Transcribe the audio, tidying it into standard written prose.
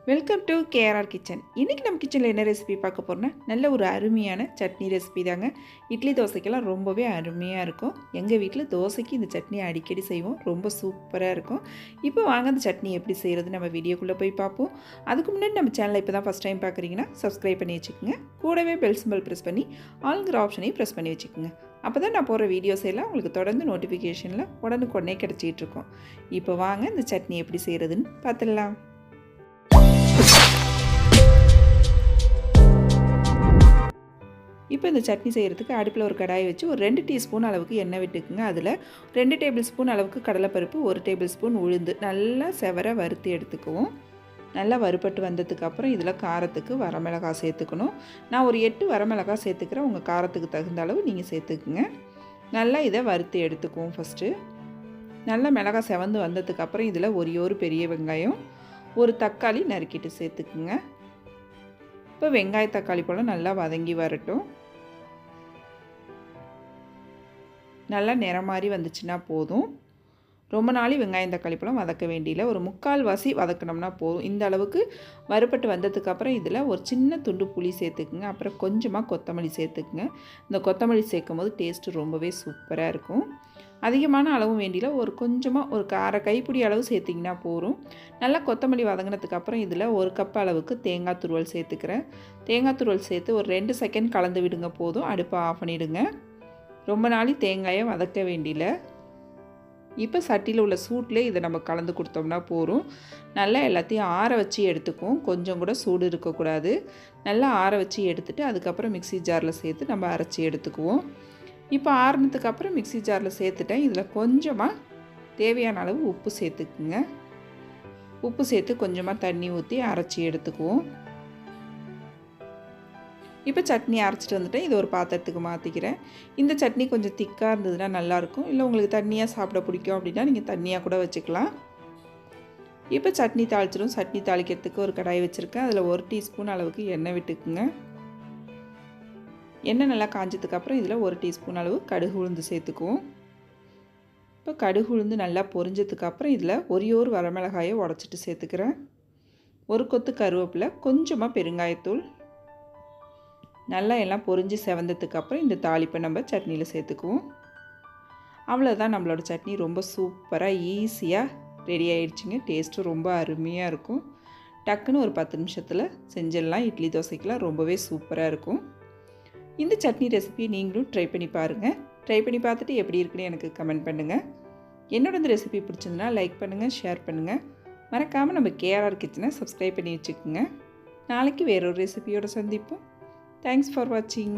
Welcome to KRR kitchen. இன்றைக்கி நம்ம கிச்சனில் என்ன ரெசிபி பார்க்க போகிறோன்னா, நல்ல ஒரு அருமையான சட்னி ரெசிபி தாங்க. இட்லி தோசைக்கெல்லாம் ரொம்பவே அருமையாக இருக்கும். எங்கள் வீட்டில் தோசைக்கு இந்த சட்னி அடிக்கடி செய்வோம். ரொம்ப சூப்பராக இருக்கும். இப்போ வாங்க அந்த சட்னி எப்படி செய்கிறது நம்ம வீடியோக்குள்ளே போய் பார்ப்போம். அதுக்கு முன்னாடி நம்ம சேனலை இப்போ தான் ஃபஸ்ட் டைம் பார்க்குறீங்கன்னா சப்ஸ்கிரைப் பண்ணி வச்சுக்கோங்க. கூடவே பெல் சிம்பல் ப்ரெஸ் பண்ணி ஆல்ங்கிற ஆப்ஷனையும் ப்ரெஸ் பண்ணி வச்சுக்கோங்க. அப்போ தான் நான் போகிற வீடியோஸ் எல்லாம் உங்களுக்கு தொடர்ந்து நோட்டிஃபிகேஷனில் உடனுக்குடனே கிடச்சிட்ருக்கோம். இப்போ வாங்க இந்த சட்னி எப்படி செய்கிறதுன்னு பார்த்துடலாம். இப்போ இந்த சட்னி செய்கிறதுக்கு அடுப்பில் ஒரு கடாயை வச்சு ஒரு 2 டீஸ்பூன் அளவுக்கு எண்ணெய் விட்டுக்குங்க. அதில் 2 டேபிள் ஸ்பூன் அளவுக்கு கடலைப்பருப்பு, 1 டேபிள் ஸ்பூன் உளுந்து நல்லா செவர வறுத்து எடுத்துக்குவோம். நல்லா வறுபட்டு வந்ததுக்கப்புறம் இதில் காரத்துக்கு வரமிளகாய் சேர்த்துக்கணும். நான் ஒரு 8 வரமிளகாய் சேர்த்துக்கிறேன். உங்கள் காரத்துக்கு தகுந்த அளவு நீங்கள் சேர்த்துக்குங்க. நல்லா இதை வறுத்து எடுத்துக்குவோம். ஃபஸ்ட்டு நல்லா மிளகாய் செவந்து வந்ததுக்கப்புறம் இதில் ஒரு பெரிய வெங்காயம், ஒரு தக்காளி நறுக்கிட்டு சேர்த்துக்குங்க. இப்போ வெங்காய தக்காளி பழம் நல்லா வதங்கி வரட்டும். நல்லா நிறம் மாதிரி வந்துச்சுன்னா போதும். ரொம்ப நாளி வெங்காயம் தக்காளி பழம் வதக்க வேண்டியில்லை. ஒரு 3/4 வாசி வதக்கினோம்னா போதும். இந்த அளவுக்கு வறுபட்டு வந்ததுக்கப்புறம் இதில் ஒரு சின்ன துண்டு புளி சேர்த்துக்குங்க. அப்புறம் கொஞ்சமாக கொத்தமல்லி சேர்த்துக்குங்க. இந்த கொத்தமல்லி சேர்க்கும் போது டேஸ்ட்டு ரொம்பவே சூப்பராக இருக்கும். அதிகமான அளவும் வேண்டியில் ஒரு அரை கைப்பிடி அளவு சேர்த்திங்கன்னா போதும். நல்லா கொத்தமல்லி வதங்கினதுக்கப்புறம் இதில் 1 கப் அளவுக்கு தேங்காய் துருவல் சேர்த்துக்கிறேன். தேங்காய் துருவல் சேர்த்து ஒரு 2 செகண்ட் கலந்து விடுங்க போதும். அடுப்பை ஆஃப் பண்ணிவிடுங்க. ரொம்ப நாளி தேங்காயை வதக்க வேண்டியில்ல. இப்போ சட்டியில் உள்ள சூட்டில் இதை நம்ம கலந்து கொடுத்தோம்னா போதும். நல்லா எல்லாத்தையும் ஆற வச்சு எடுத்துக்கும். கொஞ்சம் கூட சூடு இருக்கக்கூடாது. நல்லா ஆற வச்சு எடுத்துகிட்டு அதுக்கப்புறம் மிக்ஸி ஜாரில் சேர்த்து நம்ம அரைச்சி எடுத்துக்குவோம். இப்போ ஆறுனதுக்கப்புறம் மிக்ஸி ஜாரில் சேர்த்துட்டேன். இதில் கொஞ்சமாக தேவையான அளவு உப்பு சேர்த்துக்குங்க. உப்பு சேர்த்து கொஞ்சமாக தண்ணி ஊற்றி அரைச்சி எடுத்துக்குவோம். இப்போ சட்னி அரைச்சிட்டு வந்துட்டேன். இது ஒரு பாத்திரத்துக்கு மாற்றிக்கிறேன். இந்த சட்னி கொஞ்சம் திக்காக இருந்ததுன்னா நல்லாயிருக்கும். இல்லை உங்களுக்கு தண்ணியாக சாப்பிட பிடிக்கும் அப்படின்னா நீங்கள் தண்ணியாக கூட வச்சுக்கலாம். இப்போ சட்னி தாளிச்சிடும். சட்னி தாளிக்கிறதுக்கு ஒரு கடாய் வச்சுருக்கேன். அதில் 1 டீஸ்பூன் அளவுக்கு எண்ணெய் விட்டுக்குங்க. எண்ணெய் நல்லா காஞ்சதுக்கப்புறம் இதில் 1 டீஸ்பூன் அளவு கடுகு உளுந்து சேர்த்துக்குவோம். இப்போ கடுகு உளுந்து நல்லா பொரிஞ்சதுக்கப்புறம் இதில் ஒரு வரமிளகாயை உடச்சிட்டு சேர்த்துக்கிறேன். ஒரு கொத்து கருவேப்பிலை, கொஞ்சமாக பெருங்காயத்தூள். நல்லா எல்லாம் பொரிஞ்சு செவந்ததுக்கப்புறம் இந்த தாளிப்பை நம்ம சட்னியில் சேர்த்துக்குவோம். அவ்வளோதான், நம்மளோட சட்னி ரொம்ப சூப்பராக ஈஸியாக ரெடி ஆகிடுச்சிங்க. டேஸ்ட்டும் ரொம்ப அருமையாக இருக்கும். டக்குன்னு ஒரு 10 நிமிஷத்தில் செஞ்சிடலாம். இட்லி தோசைக்கெலாம் ரொம்பவே சூப்பராக இருக்கும். இந்த சட்னி ரெசிபி நீங்களும் ட்ரை பண்ணி பாருங்கள். ட்ரை பண்ணி பார்த்துட்டு எப்படி இருக்குன்னு எனக்கு கமெண்ட் பண்ணுங்கள். என்னோட இந்த ரெசிபி பிடிச்சிருந்துன்னா லைக் பண்ணுங்கள், ஷேர் பண்ணுங்கள். மறக்காமல் நம்ம கேஆர்ஆர் கிச்சனை சப்ஸ்கிரைப் பண்ணி வச்சுக்கோங்க. நாளைக்கு வேறொரு ரெசிபியோடு சந்திப்போம். Thanks for watching.